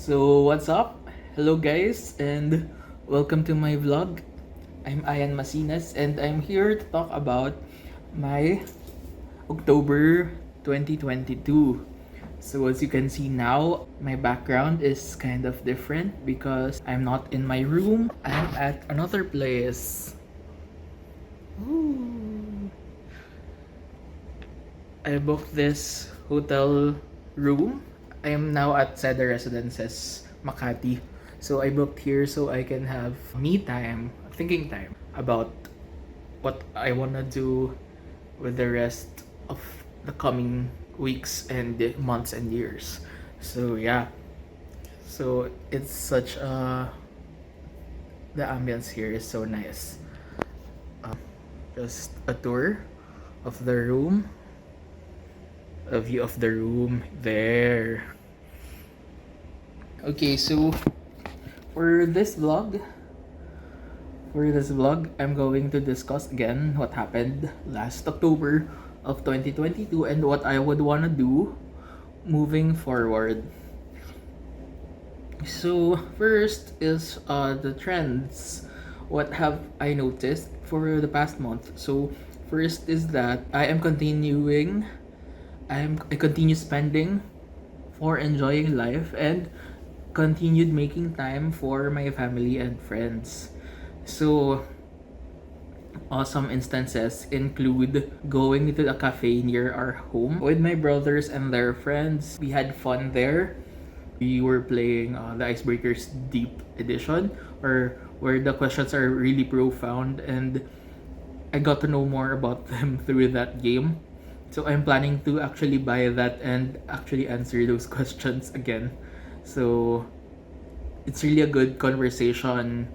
So what's up? Hello guys and welcome to my vlog. I'm Ian Masinas and I'm here to talk about my October 2022. So as you can see now, my background is kind of different because I'm not in my room. I'm at another place. Ooh. I booked this hotel room. I am now at Cedar Residences, Makati. So I booked here so I can have me time, thinking time about what I wanna do with the rest of the coming weeks and months and years. So yeah. So it's such a the ambience here is so nice. Just a tour of the room. A view of the room there. Okay, so for this vlog, I'm going to discuss again what happened last October of 2022 and what I would want to do moving forward. So first is the trends. What have I noticed for the past month? So first is that I continue spending for enjoying life and continued making time for my family and friends. So some instances include going to a cafe near our home with my brothers and their friends. We had fun there. We were playing the Icebreakers Deep Edition, or where the questions are really profound, and I got to know more about them through that game. So I'm planning to actually buy that and actually answer those questions again. So it's really a good conversation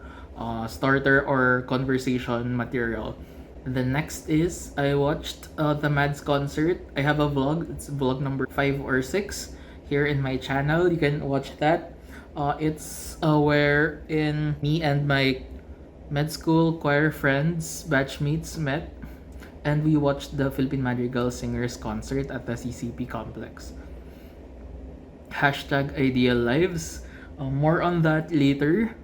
starter or conversation material. The next is I watched the Mads concert. I have a vlog. It's vlog number 5 or 6 here in my channel. You can watch that. It's where in me and my med school choir friends, batchmates met, and we watched the Philippine Madrigal Singers concert at the CCP complex. Hashtag Ideal Lives. More on that later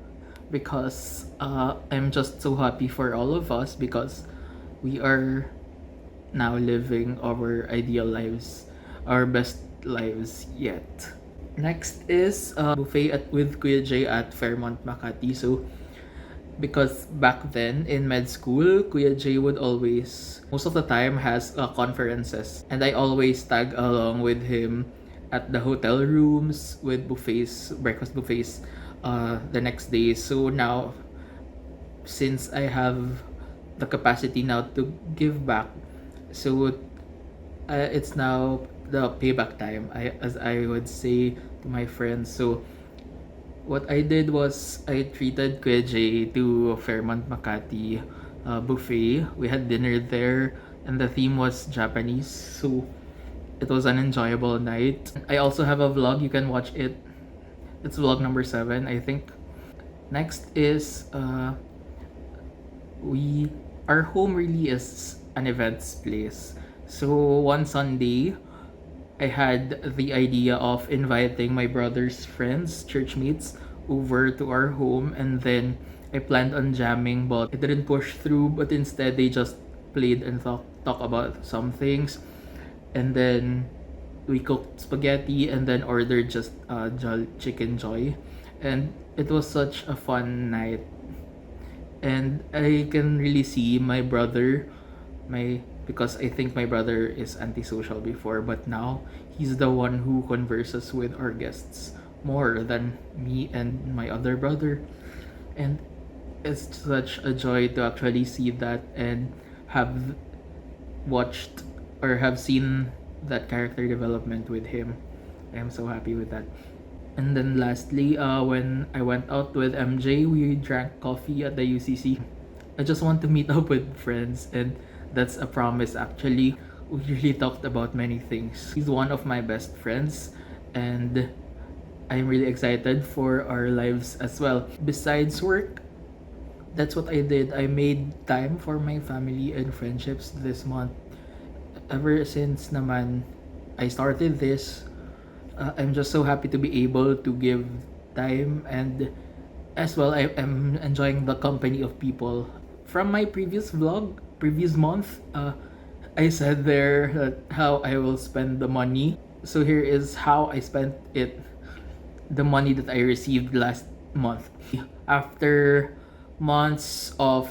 because I'm just so happy for all of us because we are now living our ideal lives, our best lives yet. Next is buffet with Kuya J at Fairmont Makati. So because back then in med school, Kuya J would always, most of the time, has conferences, and I always tag along with him at the hotel rooms with buffets, breakfast buffets, the next day. So now, since I have the capacity now to give back, so it's now the payback time, as I would say to my friends. So what I did was I treated Kuya J to Fairmont Makati buffet. We had dinner there, and the theme was Japanese, so it was an enjoyable night. I also have a vlog. You can watch it. It's vlog number 7, I think. Next is our home really is an events place. So one Sunday, I had the idea of inviting my brother's friends, church mates, over to our home, and then I planned on jamming, but it didn't push through. But instead, they just played and talk about some things, and then we cooked spaghetti and then ordered just chicken joy, and it was such a fun night. And I can really see my brother, my because I think my brother is antisocial before, but now he's the one who converses with our guests more than me and my other brother. And it's such a joy to actually see that and have watched or have seen that character development with him. I'm so happy with that. And then lastly, when I went out with MJ, we drank coffee at the UCC. I just want to meet up with friends, and that's a promise actually. We really talked about many things. He's one of my best friends, and I'm really excited for our lives as well. Besides work, that's what I did. I made time for my family and friendships this month. Ever since naman I started this, I'm just so happy to be able to give time, and as well I am enjoying the company of people. From my previous vlog, previous month, I said there that how I will spend the money. So here is how I spent it, the money that I received last month. After months of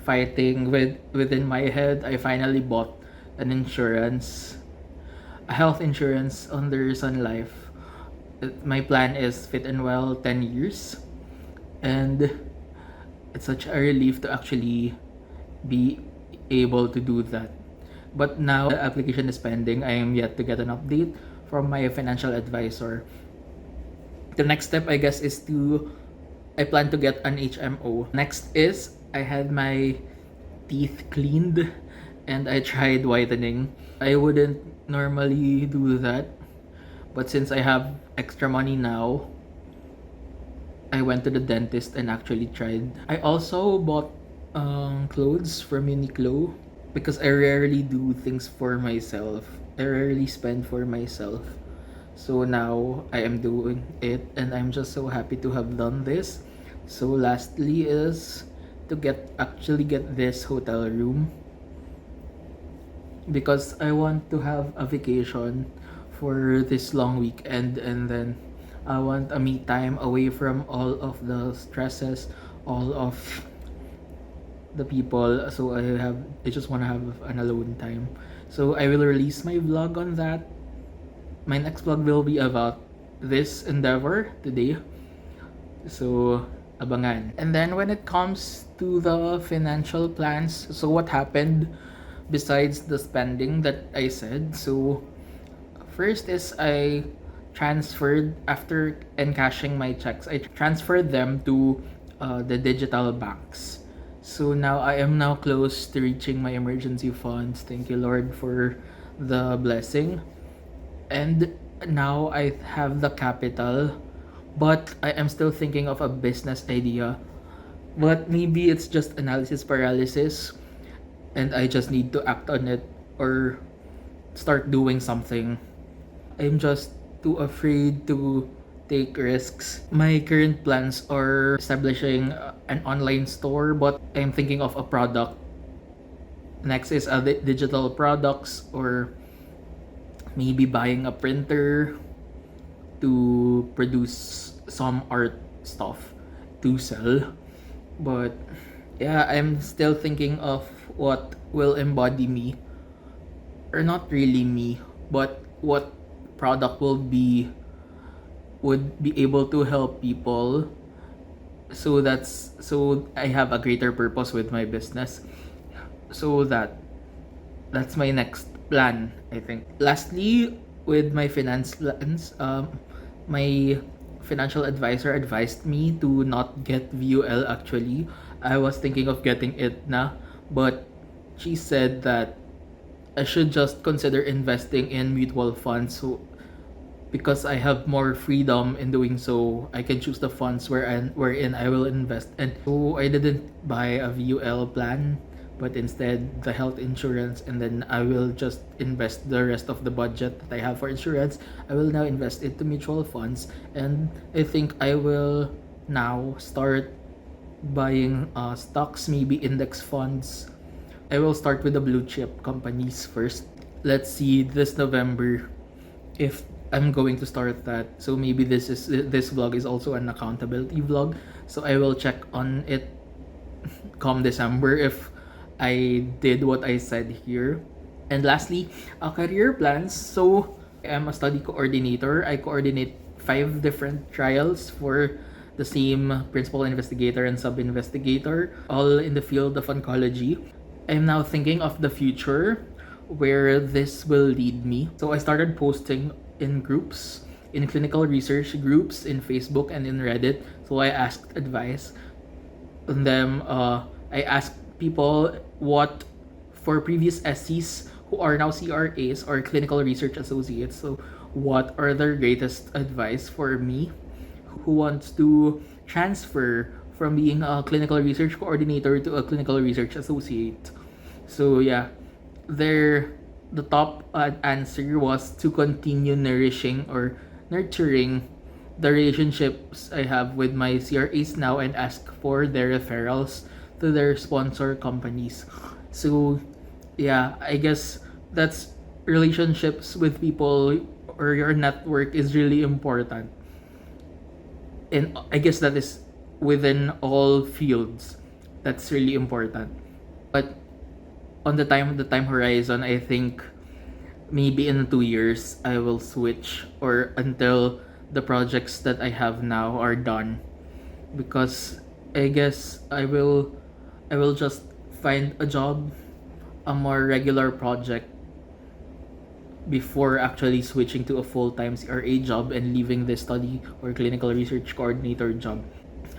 fighting within my head, I finally bought an insurance, a health insurance under Sun Life. My plan is fit and well 10 years, and it's such a relief to actually be able to do that. But now the application is pending. I am yet to get an update from my financial advisor. The next step, I guess, is I plan to get an HMO. Next is I had my teeth cleaned and I tried whitening. I wouldn't normally do that, but since I have extra money now, I went to the dentist and actually tried. I also bought clothes from Uniqlo because I rarely do things for myself. I rarely spend for myself. So now I am doing it and I'm just so happy to have done this. So lastly is to actually get this hotel room because I want to have a vacation for this long weekend, and then I want a me time away from all of the stresses, all of the people. So I just want to have an alone time. So I will release my vlog on that. My next vlog will be about this endeavor today. So abangan. And then when it comes to the financial plans, so what happened besides the spending that I said? So first is I transferred, after encashing my checks, I transferred them to the digital banks. So now I am now close to reaching my emergency funds. Thank you, Lord, for the blessing. And now I have the capital, but I am still thinking of a business idea. But maybe it's just analysis paralysis and I just need to act on it or start doing something. I'm just too afraid to take risks. My current plans are establishing an online store, but I'm thinking of a product. Next is digital products, or maybe buying a printer to produce some art stuff to sell. But yeah, I'm still thinking of what will embody me, or not really me, but what product would be able to help people, so I have a greater purpose with my business. So that's my next plan, I think. Lastly, with my finance plans, my financial advisor advised me to not get VUL. Actually, I was thinking of getting it na, but she said that I should just consider investing in mutual funds. So because I have more freedom in doing so, I can choose the funds wherein I will invest. And so I didn't buy a VUL plan, but instead the health insurance, and then I will just invest the rest of the budget that I have for insurance. I will now invest into mutual funds, and I think I will now start buying stocks, maybe index funds. I will start with the blue chip companies first. Let's see this November if I'm going to start that. So maybe this vlog is also an accountability vlog. So I will check on it come December if I did what I said here. And lastly, career plans. So I am a study coordinator. I coordinate 5 different trials for the same principal investigator and sub-investigator, all in the field of oncology. I'm now thinking of the future, where this will lead me. So I started posting in groups, in clinical research groups, in Facebook and in Reddit. So I asked advice on them. I asked people what, for previous SCs who are now CRAs or clinical research associates, so what are their greatest advice for me who wants to transfer from being a clinical research coordinator to a clinical research associate. So yeah, the top answer was to continue nourishing or nurturing the relationships I have with my CRAs now and ask for their referrals to their sponsor companies. So yeah, I guess that's relationships with people or your network is really important. And I guess that is within all fields. That's really important. But on the time horizon, I think maybe in 2 years I will switch or until the projects that I have now are done, because I guess I will just find a job, a more regular project before actually switching to a full-time CRA job and leaving the study or clinical research coordinator job.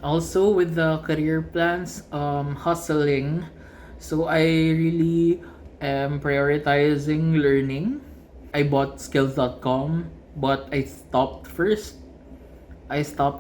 Also with the career plans, hustling. So I really am prioritizing learning. I bought skills.com, but I stopped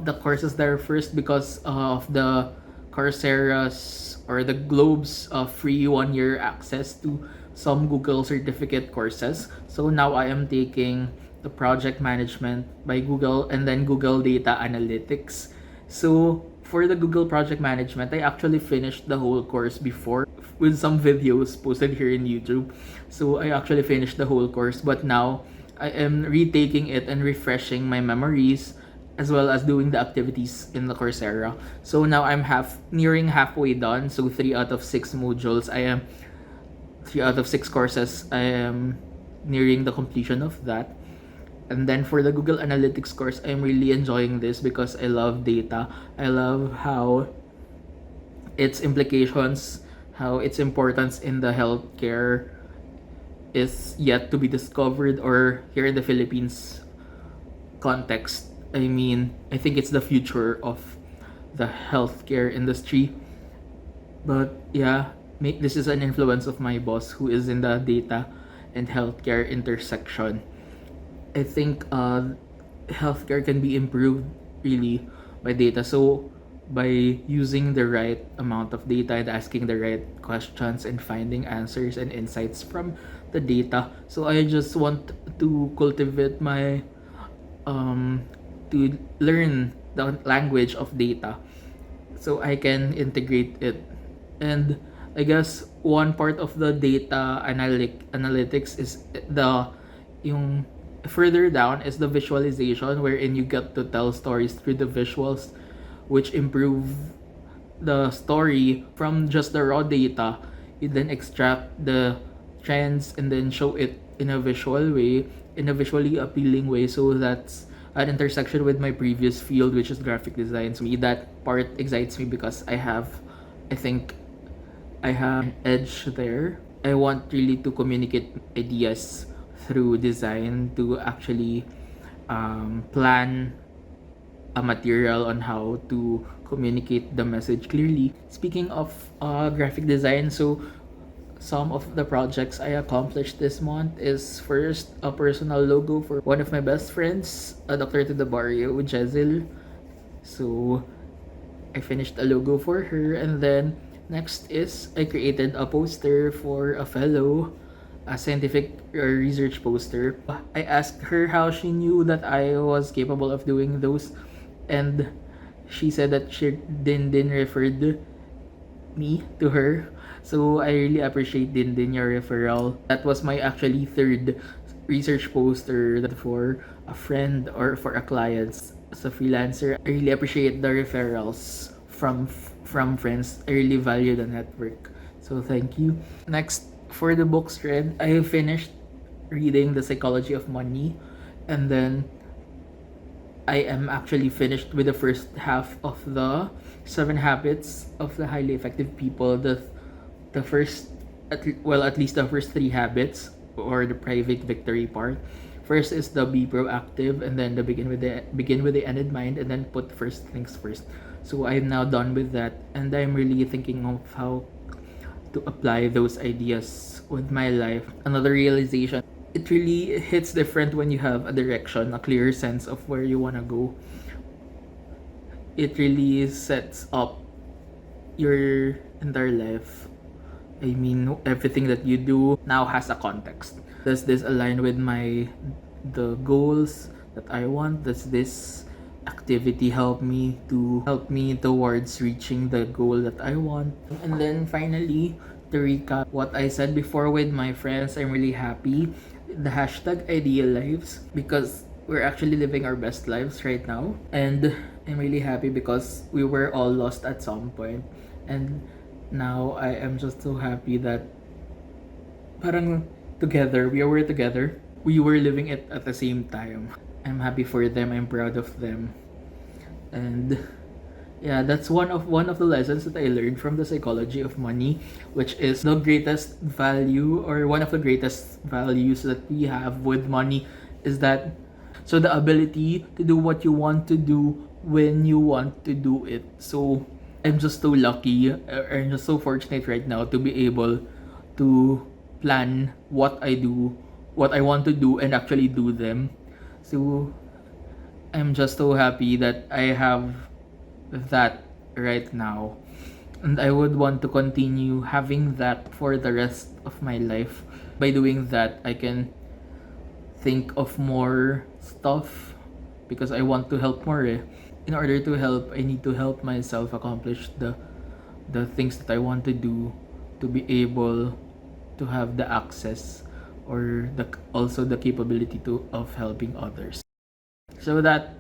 the courses there first because of the Coursera's or the Globe's free 1 year access to some Google certificate courses. So now I am taking the project management by Google and then Google Data Analytics. So for the Google project management, I actually finished the whole course before with some videos posted here in YouTube. So I actually finished the whole course, but now I am retaking it and refreshing my memories as well as doing the activities in the Coursera. So now I'm nearing halfway done. So 3 out of 6 modules, 3 out of 6 courses, I am nearing the completion of that. And then for the Google Analytics course, I'm really enjoying this because I love data. I love how its implications, how its importance in the healthcare is yet to be discovered, or here in the Philippines context. I mean, I think it's the future of the healthcare industry. But yeah, this is an influence of my boss who is in the data and healthcare intersection. I think healthcare can be improved really by data. So by using the right amount of data and asking the right questions and finding answers and insights from the data. So I just want to cultivate my to learn the language of data so I can integrate it. And I guess one part of the data analytics is the yung further down is the visualization, wherein you get to tell stories through the visuals, which improve the story from just the raw data. You then extract the trends and then show it in a visual way, in a visually appealing way. So that's an intersection with my previous field, which is graphic design. So that part excites me because I think I have an edge there. I want really to communicate ideas through design to actually plan a material on how to communicate the message clearly. Speaking of graphic design, so some of the projects I accomplished this month is first a personal logo for one of my best friends, a doctor to the barrio, Jezel. So I finished a logo for her, and then next is I created a poster for a fellow, a scientific research poster. I asked her how she knew that I was capable of doing those, and she said that Din referred me to her. So I really appreciate Din your referral. That was my actually third research poster that for a friend or for a client as a freelancer. I really appreciate the referrals from friends. I really value the network. So thank you. Next, for the books read, I finished reading The Psychology of Money, and then I am actually finished with the first half of the 7 Habits of the Highly Effective People. The first, at least the first 3 habits, or the private victory part. First is the be proactive, and then the begin with the end in mind, and then put first things first. So I'm now done with that, and I'm really thinking of how to apply those ideas with my life. Another realization, it really hits different when you have a direction, a clear sense of where you want to go. It really sets up your entire life. I mean, everything that you do now has a context. Does this align with the goals that I want? Does this activity help me towards reaching the goal that I want. And then finally, to recap what I said before with my friends, I'm really happy. The hashtag ideal lives, because we're actually living our best lives right now. And I'm really happy because we were all lost at some point. And now I am just so happy that parang together, we were together. We were living it at the same time. I'm happy for them. I'm proud of them. And yeah, that's one of the lessons that I learned from the psychology of money, which is the greatest value, or one of the greatest values that we have with money, is that so the ability to do what you want to do when you want to do it. So I'm just so lucky, I'm just so fortunate right now to be able to plan what I want to do, and actually do them. So I'm just so happy that I have that right now. And I would want to continue having that for the rest of my life. By doing that, I can think of more stuff because I want to help more. Eh. In order to help, I need to help myself accomplish the things that I want to do, to be able to have the access, or also the capability of helping others. So that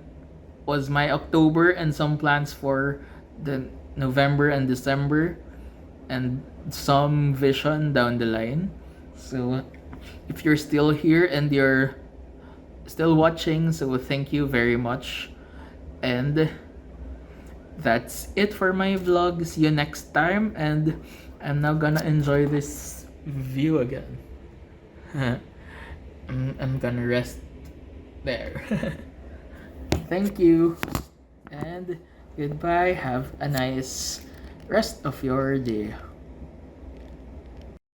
was my October and some plans for the November and December, and some vision down the line. So if you're still here and you're still watching, so thank you very much. And that's it for my vlog. See you next time, and I'm now gonna enjoy this view again. I'm gonna rest there. Thank you, and goodbye. Have a nice rest of your day.